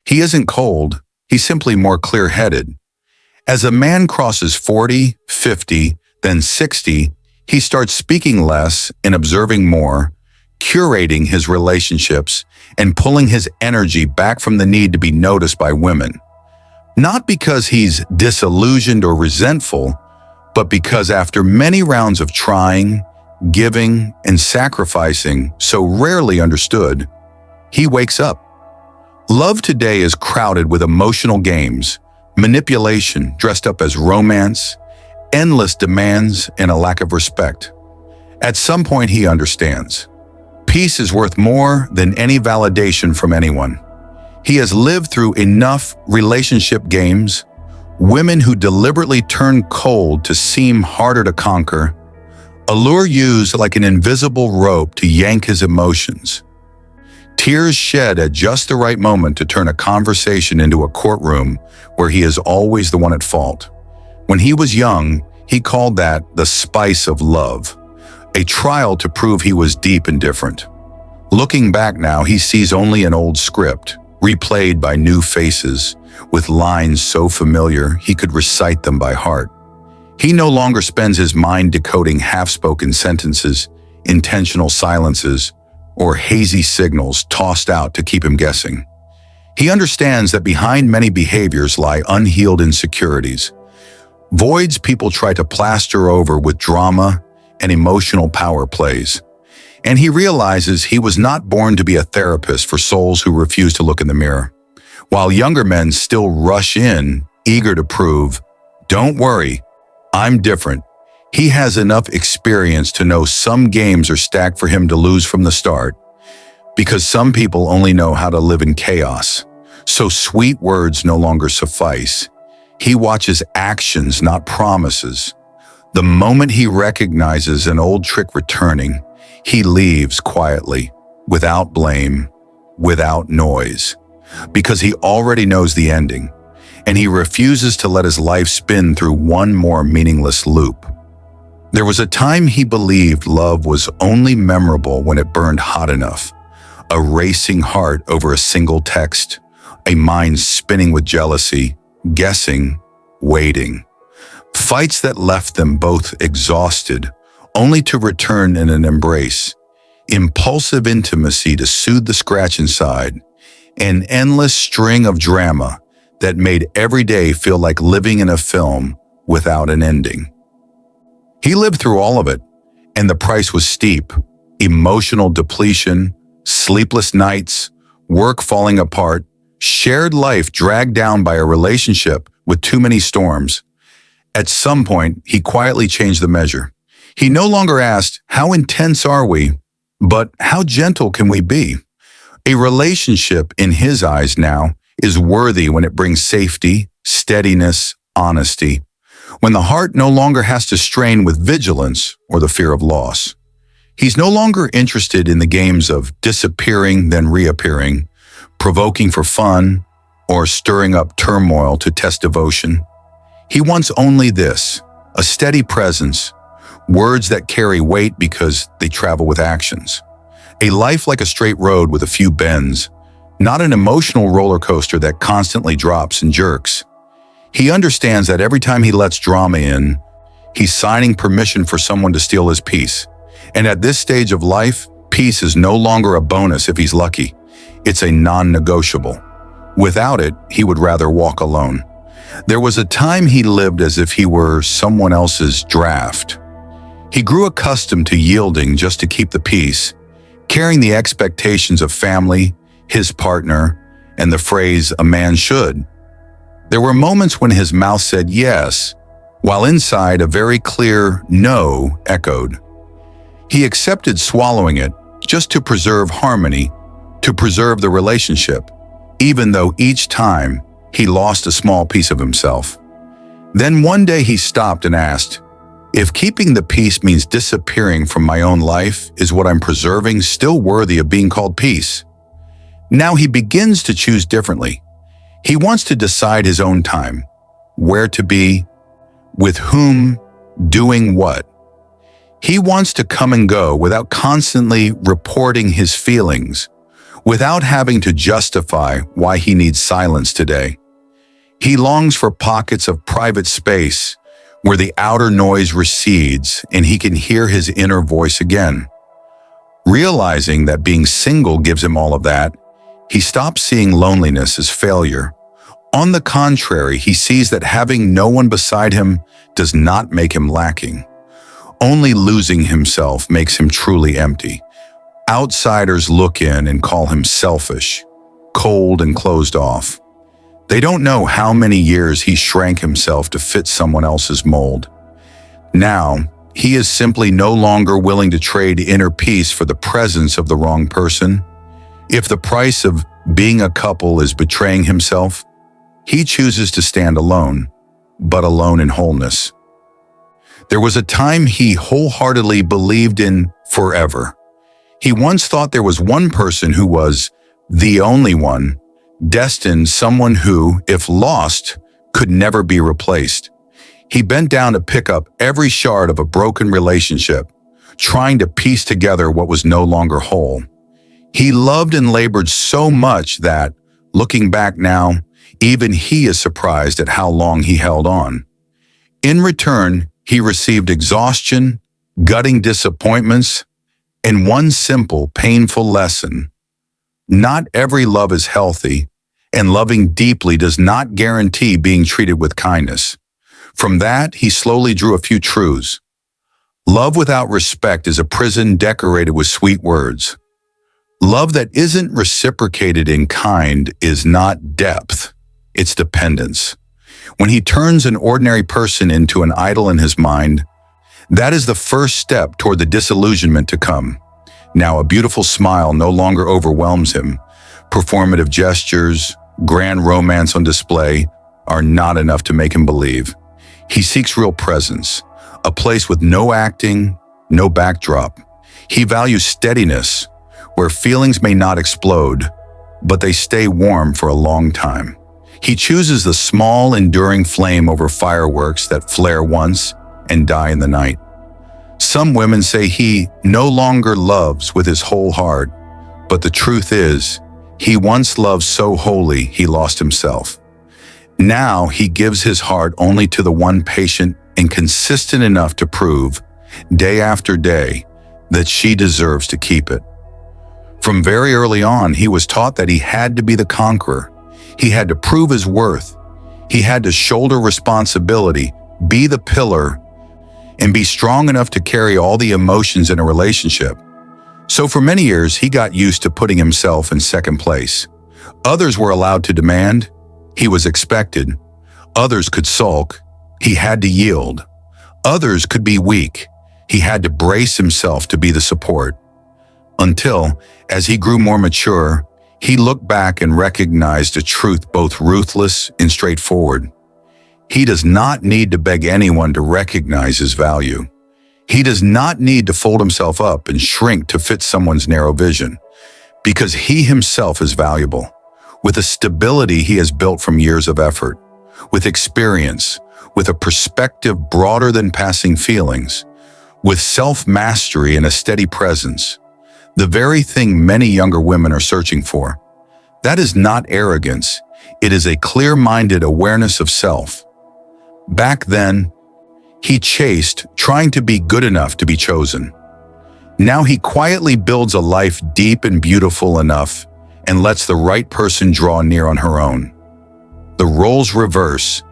He isn't cold, he's simply more clear-headed. As a man crosses 40, 50, then 60, he starts speaking less and observing more, curating his relationships and pulling his energy back from the need to be noticed by women. Not because he's disillusioned or resentful, but because after many rounds of trying, giving, and sacrificing so rarely understood, he wakes up. Love today is crowded with emotional games, manipulation dressed up as romance, endless demands, and a lack of respect. At some point, he understands. Peace is worth more than any validation from anyone. He has lived through enough relationship games, women who deliberately turn cold to seem harder to conquer, allure used like an invisible rope to yank his emotions, tears shed at just the right moment to turn a conversation into a courtroom where he is always the one at fault. When he was young, he called that the spice of love, a trial to prove he was deep and different. Looking back now, he sees only an old script, replayed by new faces, with lines so familiar he could recite them by heart. He no longer spends his mind decoding half-spoken sentences, intentional silences, or hazy signals tossed out to keep him guessing. He understands that behind many behaviors lie unhealed insecurities, voids people try to plaster over with drama and emotional power plays. And he realizes he was not born to be a therapist for souls who refuse to look in the mirror. While younger men still rush in, eager to prove, "Don't worry, I'm different." He has enough experience to know some games are stacked for him to lose from the start, because some people only know how to live in chaos. So sweet words no longer suffice. He watches actions, not promises. The moment he recognizes an old trick returning, he leaves quietly, without blame, without noise, because he already knows the ending, and he refuses to let his life spin through one more meaningless loop. There was a time he believed love was only memorable when it burned hot enough, a racing heart over a single text, a mind spinning with jealousy, guessing, waiting. Fights that left them both exhausted, only to return in an embrace, impulsive intimacy to soothe the scratch inside, an endless string of drama that made every day feel like living in a film without an ending. He lived through all of it, and the price was steep: emotional depletion, sleepless nights, work falling apart, shared life dragged down by a relationship with too many storms. At some point, he quietly changed the measure. He no longer asked, "How intense are we?" but "How gentle can we be?" A relationship, in his eyes now, is worthy when it brings safety, steadiness, honesty, when the heart no longer has to strain with vigilance or the fear of loss. He's no longer interested in the games of disappearing then reappearing, provoking for fun, or stirring up turmoil to test devotion. He wants only this: a steady presence, words that carry weight because they travel with actions, a life like a straight road with a few bends, not an emotional roller coaster that constantly drops and jerks. He understands that every time he lets drama in, he's signing permission for someone to steal his peace. And at this stage of life, peace is no longer a bonus if he's lucky. It's a non-negotiable. Without it, he would rather walk alone. There was a time he lived as if he were someone else's draft. He grew accustomed to yielding just to keep the peace, carrying the expectations of family, his partner, and the phrase, "a man should." There were moments when his mouth said yes, while inside a very clear no echoed. He accepted swallowing it just to preserve harmony, to preserve the relationship, even though each time he lost a small piece of himself. Then one day he stopped and asked, "If keeping the peace means disappearing from my own life, is what I'm preserving still worthy of being called peace?" Now he begins to choose differently. He wants to decide his own time, where to be, with whom, doing what. He wants to come and go without constantly reporting his feelings, without having to justify why he needs silence today. He longs for pockets of private space where the outer noise recedes and he can hear his inner voice again. Realizing that being single gives him all of that, he stops seeing loneliness as failure. On the contrary, he sees that having no one beside him does not make him lacking. Only losing himself makes him truly empty. Outsiders look in and call him selfish, cold and closed off. They don't know how many years he shrank himself to fit someone else's mold. Now, he is simply no longer willing to trade inner peace for the presence of the wrong person. If the price of being a couple is betraying himself, he chooses to stand alone, but alone in wholeness. There was a time he wholeheartedly believed in forever. He once thought there was one person who was the only one, destined, someone who, if lost, could never be replaced. He bent down to pick up every shard of a broken relationship, trying to piece together what was no longer whole. He loved and labored so much that, looking back now, even he is surprised at how long he held on. In return, he received exhaustion, gutting disappointments, and one simple, painful lesson. Not every love is healthy, and loving deeply does not guarantee being treated with kindness. From that, he slowly drew a few truths. Love without respect is a prison decorated with sweet words. Love that isn't reciprocated in kind is not depth, it's dependence. When he turns an ordinary person into an idol in his mind, that is the first step toward the disillusionment to come. Now, a beautiful smile no longer overwhelms him. Performative gestures, grand romance on display are not enough to make him believe. He seeks real presence, a place with no acting, no backdrop. He values steadiness, where feelings may not explode, but they stay warm for a long time. He chooses the small, enduring flame over fireworks that flare once and die in the night. Some women say he no longer loves with his whole heart, but the truth is, he once loved so wholly he lost himself. Now he gives his heart only to the one patient and consistent enough to prove, day after day, that she deserves to keep it. From very early on, he was taught that he had to be the conqueror. He had to prove his worth. He had to shoulder responsibility, be the pillar, and be strong enough to carry all the emotions in a relationship. So for many years, he got used to putting himself in second place. Others were allowed to demand. He was expected. Others could sulk. He had to yield. Others could be weak. He had to brace himself to be the support. Until, as he grew more mature, he looked back and recognized a truth both ruthless and straightforward. He does not need to beg anyone to recognize his value. He does not need to fold himself up and shrink to fit someone's narrow vision, because he himself is valuable, with a stability he has built from years of effort, with experience, with a perspective broader than passing feelings, with self-mastery and a steady presence, the very thing many younger women are searching for. That is not arrogance, it is a clear-minded awareness of self. Back then, he chased, trying to be good enough to be chosen. Now he quietly builds a life deep and beautiful enough and lets the right person draw near on her own. The roles reverse.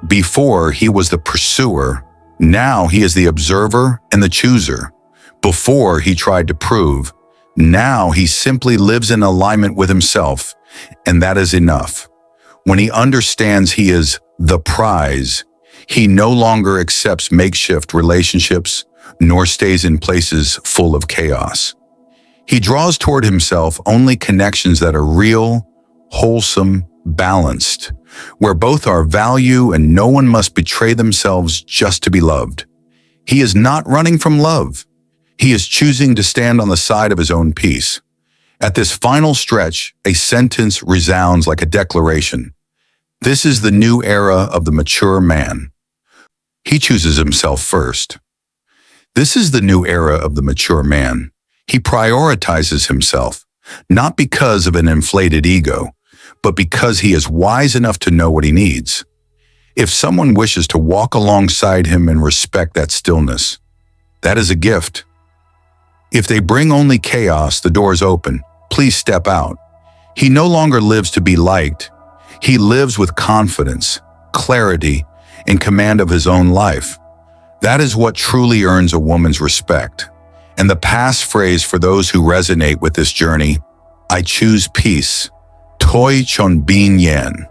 Before, he was the pursuer. Now he is the observer and the chooser. Before, he tried to prove. Now he simply lives in alignment with himself, and that is enough. When he understands he is the prize, he no longer accepts makeshift relationships, nor stays in places full of chaos. He draws toward himself only connections that are real, wholesome, balanced, where both are value and no one must betray themselves just to be loved. He is not running from love. He is choosing to stand on the side of his own peace. At this final stretch, a sentence resounds like a declaration. This is the new era of the mature man. He chooses himself first. This is the new era of the mature man. He prioritizes himself, not because of an inflated ego, but because he is wise enough to know what he needs. If someone wishes to walk alongside him and respect that stillness, that is a gift. If they bring only chaos, the door is open. Please step out. He no longer lives to be liked. He lives with confidence, clarity, and command of his own life. That is what truly earns a woman's respect. And the passphrase for those who resonate with this journey, I choose peace. Toi chon bin yen.